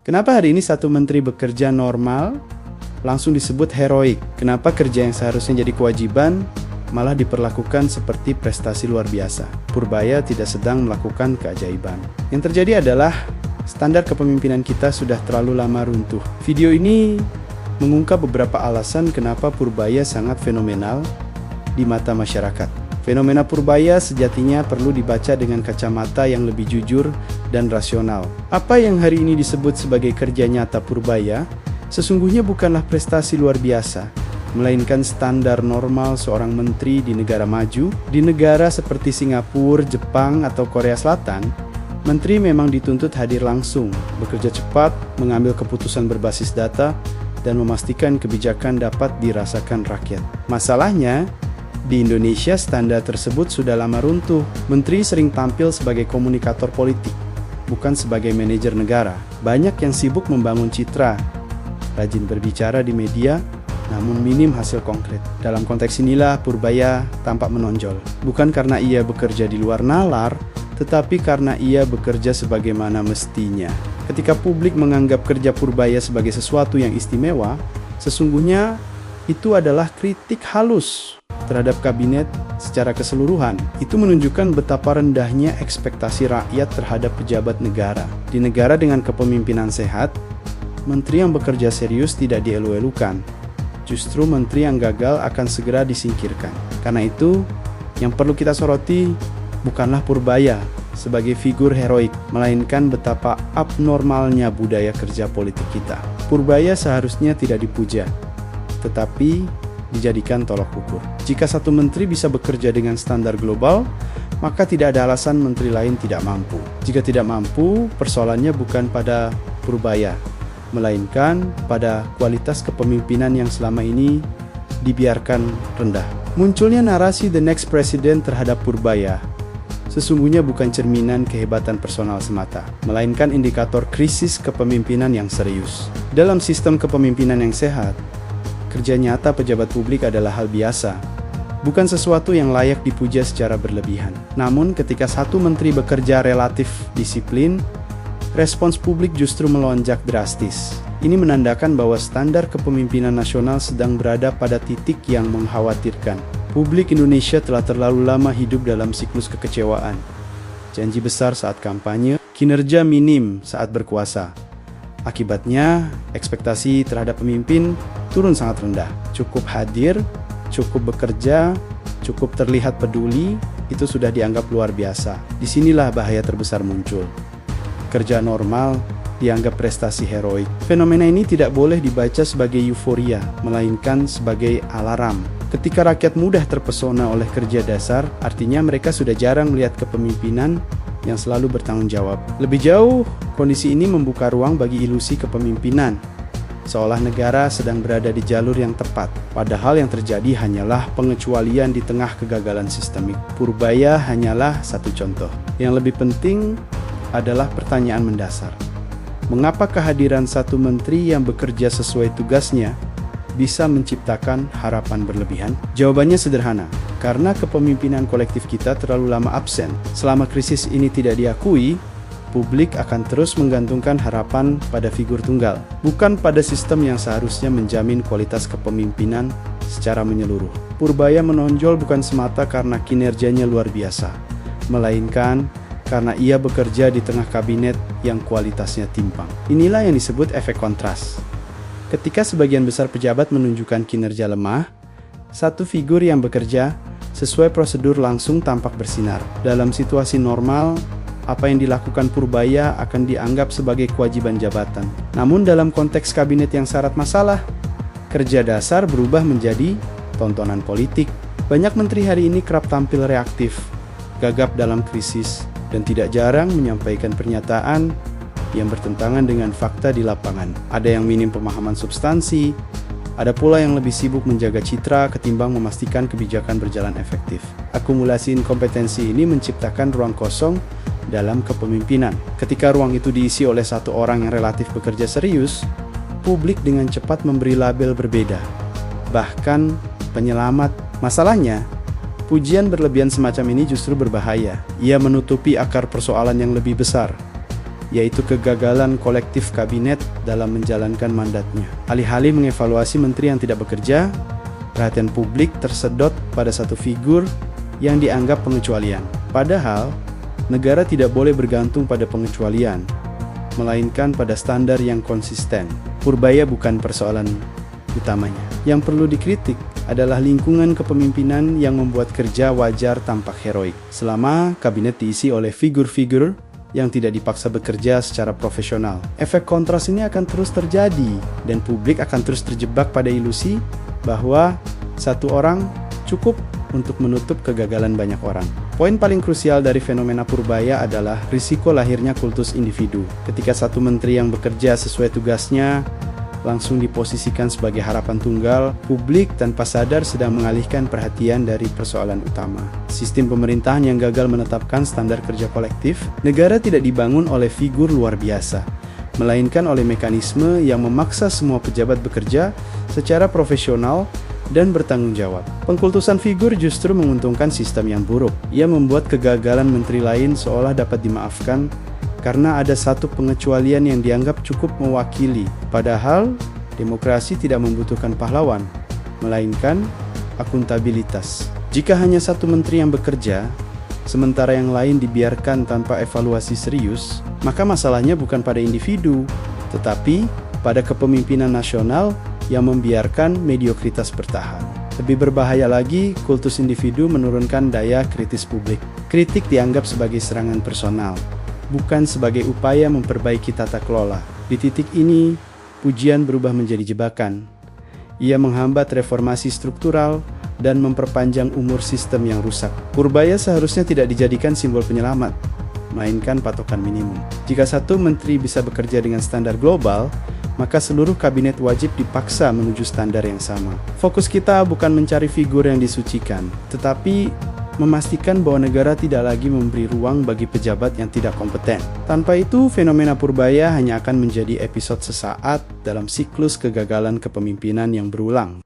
Kenapa hari ini satu menteri bekerja normal langsung disebut heroik? Kenapa kerja yang seharusnya jadi kewajiban malah diperlakukan seperti prestasi luar biasa? Purbaya tidak sedang melakukan keajaiban. Yang terjadi adalah standar kepemimpinan kita sudah terlalu lama runtuh. Video ini mengungkap beberapa alasan kenapa Purbaya sangat fenomenal di mata masyarakat. Fenomena Purbaya sejatinya perlu dibaca dengan kacamata yang lebih jujur dan rasional. Apa yang hari ini disebut sebagai kerja nyata Purbaya sesungguhnya bukanlah prestasi luar biasa, melainkan standar normal seorang menteri di negara maju. Di negara seperti Singapura, Jepang, atau Korea Selatan, menteri memang dituntut hadir langsung, bekerja cepat, mengambil keputusan berbasis data, dan memastikan kebijakan dapat dirasakan rakyat. Masalahnya, di Indonesia standar tersebut sudah lama runtuh. Menteri sering tampil sebagai komunikator politik, bukan sebagai manajer negara. Banyak yang sibuk membangun citra, rajin berbicara di media, namun minim hasil konkret. Dalam konteks inilah Purbaya tampak menonjol. Bukan karena ia bekerja di luar nalar, tetapi karena ia bekerja sebagaimana mestinya. Ketika publik menganggap kerja Purbaya sebagai sesuatu yang istimewa, sesungguhnya itu adalah kritik halus terhadap kabinet secara keseluruhan. Itu menunjukkan betapa rendahnya ekspektasi rakyat terhadap pejabat negara. Di negara dengan kepemimpinan sehat, menteri yang bekerja serius tidak dielu-elukan. Justru menteri yang gagal akan segera disingkirkan. Karena itu, yang perlu kita soroti bukanlah Purbaya sebagai figur heroik, melainkan betapa abnormalnya budaya kerja politik kita. Purbaya seharusnya tidak dipuja, tetapi dijadikan tolok ukur. Jika satu menteri bisa bekerja dengan standar global, maka tidak ada alasan menteri lain tidak mampu. Jika tidak mampu, persoalannya bukan pada Purbaya, melainkan pada kualitas kepemimpinan yang selama ini dibiarkan rendah. Munculnya narasi the next president terhadap Purbaya sesungguhnya bukan cerminan kehebatan personal semata, melainkan indikator krisis kepemimpinan yang serius. Dalam sistem kepemimpinan yang sehat, kerja nyata pejabat publik adalah hal biasa, bukan sesuatu yang layak dipuja secara berlebihan. Namun ketika satu menteri bekerja relatif disiplin, respons publik justru melonjak drastis. Ini menandakan bahwa standar kepemimpinan nasional sedang berada pada titik yang mengkhawatirkan. Publik Indonesia telah terlalu lama hidup dalam siklus kekecewaan. Janji besar saat kampanye, kinerja minim saat berkuasa. Akibatnya, ekspektasi terhadap pemimpin turun sangat rendah. Cukup hadir, cukup bekerja, cukup terlihat peduli, itu sudah dianggap luar biasa. Disinilah bahaya terbesar muncul. Kerja normal dianggap prestasi heroik. Fenomena ini tidak boleh dibaca sebagai euforia, melainkan sebagai alarm. Ketika rakyat mudah terpesona oleh kerja dasar, artinya mereka sudah jarang melihat kepemimpinan yang selalu bertanggung jawab. Lebih jauh, kondisi ini membuka ruang bagi ilusi kepemimpinan, seolah negara sedang berada di jalur yang tepat. Padahal yang terjadi hanyalah pengecualian di tengah kegagalan sistemik. Purbaya hanyalah satu contoh. Yang lebih penting adalah pertanyaan mendasar. Mengapa kehadiran satu menteri yang bekerja sesuai tugasnya bisa menciptakan harapan berlebihan? Jawabannya sederhana, karena kepemimpinan kolektif kita terlalu lama absen. Selama krisis ini tidak diakui, publik akan terus menggantungkan harapan pada figur tunggal, bukan pada sistem yang seharusnya menjamin kualitas kepemimpinan secara menyeluruh. Purbaya menonjol bukan semata karena kinerjanya luar biasa, melainkan karena ia bekerja di tengah kabinet yang kualitasnya timpang. Inilah yang disebut efek kontras. Ketika sebagian besar pejabat menunjukkan kinerja lemah, satu figur yang bekerja sesuai prosedur langsung tampak bersinar. Dalam situasi normal, apa yang dilakukan Purbaya akan dianggap sebagai kewajiban jabatan. Namun dalam konteks kabinet yang syarat masalah, kerja dasar berubah menjadi tontonan politik. Banyak menteri hari ini kerap tampil reaktif, gagap dalam krisis, dan tidak jarang menyampaikan pernyataan yang bertentangan dengan fakta di lapangan. Ada yang minim pemahaman substansi, ada pula yang lebih sibuk menjaga citra ketimbang memastikan kebijakan berjalan efektif. Akumulasi inkompetensi ini menciptakan ruang kosong dalam kepemimpinan. Ketika ruang itu diisi oleh satu orang yang relatif bekerja serius, publik dengan cepat memberi label berbeda, bahkan penyelamat. Masalahnya, pujian berlebihan semacam ini justru berbahaya. Ia menutupi akar persoalan yang lebih besar, yaitu kegagalan kolektif kabinet dalam menjalankan mandatnya. Alih-alih mengevaluasi menteri yang tidak bekerja, perhatian publik tersedot pada satu figur yang dianggap pengecualian. Padahal, negara tidak boleh bergantung pada pengecualian, melainkan pada standar yang konsisten. Purbaya bukan persoalan utamanya. Yang perlu dikritik adalah lingkungan kepemimpinan yang membuat kerja wajar tampak heroik, selama kabinet diisi oleh figur-figur yang tidak dipaksa bekerja secara profesional. Efek kontras ini akan terus terjadi, dan publik akan terus terjebak pada ilusi bahwa satu orang cukup untuk menutup kegagalan banyak orang. Poin paling krusial dari fenomena Purbaya adalah risiko lahirnya kultus individu. Ketika satu menteri yang bekerja sesuai tugasnya langsung diposisikan sebagai harapan tunggal, publik tanpa sadar sedang mengalihkan perhatian dari persoalan utama. Sistem pemerintahan yang gagal menetapkan standar kerja kolektif, negara tidak dibangun oleh figur luar biasa, melainkan oleh mekanisme yang memaksa semua pejabat bekerja secara profesional dan bertanggung jawab. Pengkultusan figur justru menguntungkan sistem yang buruk. Ia membuat kegagalan menteri lain seolah dapat dimaafkan karena ada satu pengecualian yang dianggap cukup mewakili. Padahal, demokrasi tidak membutuhkan pahlawan, melainkan akuntabilitas. Jika hanya satu menteri yang bekerja, sementara yang lain dibiarkan tanpa evaluasi serius, maka masalahnya bukan pada individu, tetapi pada kepemimpinan nasional yang membiarkan mediokritas bertahan. Lebih berbahaya lagi, kultus individu menurunkan daya kritis publik. Kritik dianggap sebagai serangan personal, bukan sebagai upaya memperbaiki tata kelola. Di titik ini, pujian berubah menjadi jebakan. Ia menghambat reformasi struktural dan memperpanjang umur sistem yang rusak. Purbaya seharusnya tidak dijadikan simbol penyelamat, melainkan patokan minimum. Jika satu menteri bisa bekerja dengan standar global, maka seluruh kabinet wajib dipaksa menuju standar yang sama. Fokus kita bukan mencari figur yang disucikan, tetapi memastikan bahwa negara tidak lagi memberi ruang bagi pejabat yang tidak kompeten. Tanpa itu, fenomena Purbaya hanya akan menjadi episode sesaat dalam siklus kegagalan kepemimpinan yang berulang.